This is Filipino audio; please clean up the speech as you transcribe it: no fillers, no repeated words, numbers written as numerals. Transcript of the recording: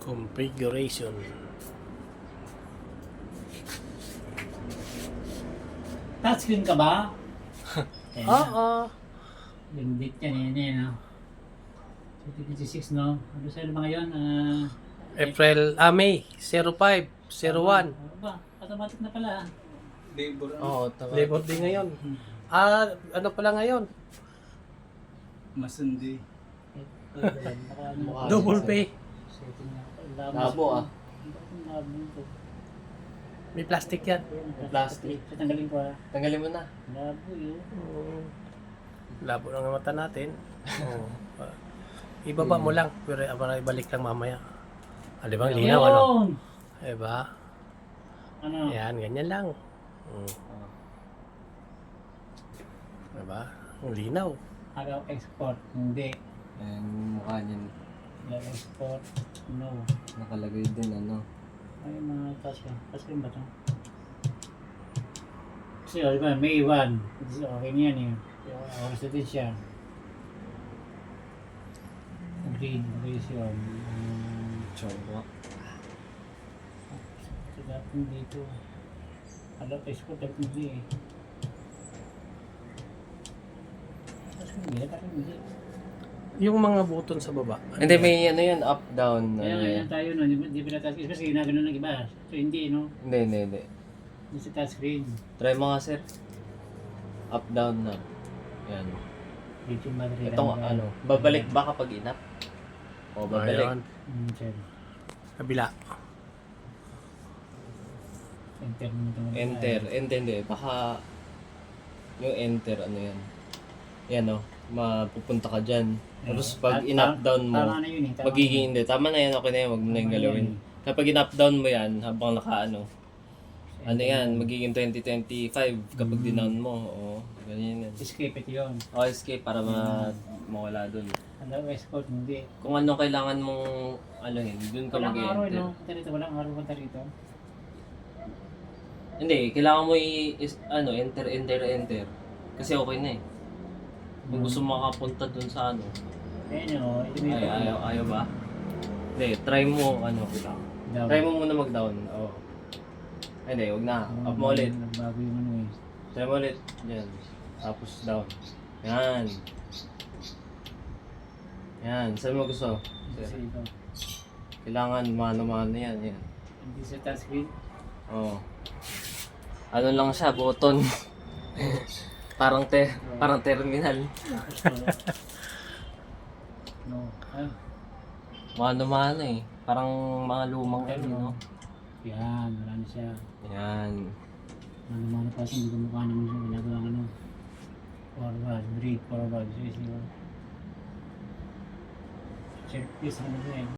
Configuration. Touchscreen ka ba? Ayan na. Oo. Yung date yan, yan, no? 2026, no? Ano sa'yo ba ngayon? May 05, 01. Ano ba? Automatic na pala. Oo, tama. Labor Day ngayon. Ano pala ngayon? Masundi. Double pay. Labo, ah. May plastic yan. Plastic. So, tanggalin ko, Tanggalin mo na. Labo yun. Labo ng mata natin. Oo. Ibaba mo lang, pero ibalik lang mamaya. Di ba? Ang linaw, ano? Diba? Ano? Yan, ganyan lang. Diba? Ang linaw. Agaw export. Hindi. Ayan, mukha niyan. Agaw export. No. Nakalagay din, ano. Ay, mga touchscreen ba ito? Kasi, di ba, May 1. Okay na yan, yun. Oras na din siya. Green, yun. Chowa. Ito dapat dito. Agaw export dapat hindi eh. Hindi, dapat hindi. Yung mga button sa baba. Hindi, may ano yan, up, down. Kaya Ano nga yan. yan tayo, no? Di ba na touchscreen? Kasi ginagano ng iba. So, hindi, no? Hindi. Hindi sa touchscreen. Try mo nga, sir. Up, down na. Yan. Dito yung battery. Itong ano, babalik ba kapag inap? O, babalik. Ayun. Sir. Kabila. Enter mo ito. Enter. Hindi. Baka yung enter, ano yan. Yan, o. Mapupunta ka dyan. Tapos pag in-up down mo, Tama na yun eh. Tama magiging hindi. Tama na yan, okay na yan. Huwag mo na yung galawin. Kapag in-up down mo yan, habang naka-ano, ano yan, magiging 2025 kapag dinown mo. Oo, ganyan yan. Escape it yun. O, escape para mawala dun. Ano, export, hindi. Kung ano kailangan mong anuhin, dun ka Walang araw, mag-enter. no? Punta rito, walang araw punta rito. Hindi, kailangan mo enter. Kasi okay na eh. Kung gusto mo makapunta dun sa ano, Ayun o, ito may ayaw ba? Hindi, try mo, try mo muna mag-down. Oo. Ay, hindi, huwag na. Up mo ulit. Nagbago yung ano eh. Try mo ulit. Yan. Tapos down. Yan. Yan. Saan mo gusto? Kasi ito. Kailangan mano-mano yan. Yan. Hindi sa touchscreen. Oo. Ano lang siya, button. parang terminal. No. Ay, Mano-mano eh. Parang mga lumang no? yan, wala na siya. Yan. Ano-mano pa siya, hindi ko mukha naman siya ginagawa ano. Forward, break, forward. So, check this, ano siya eh.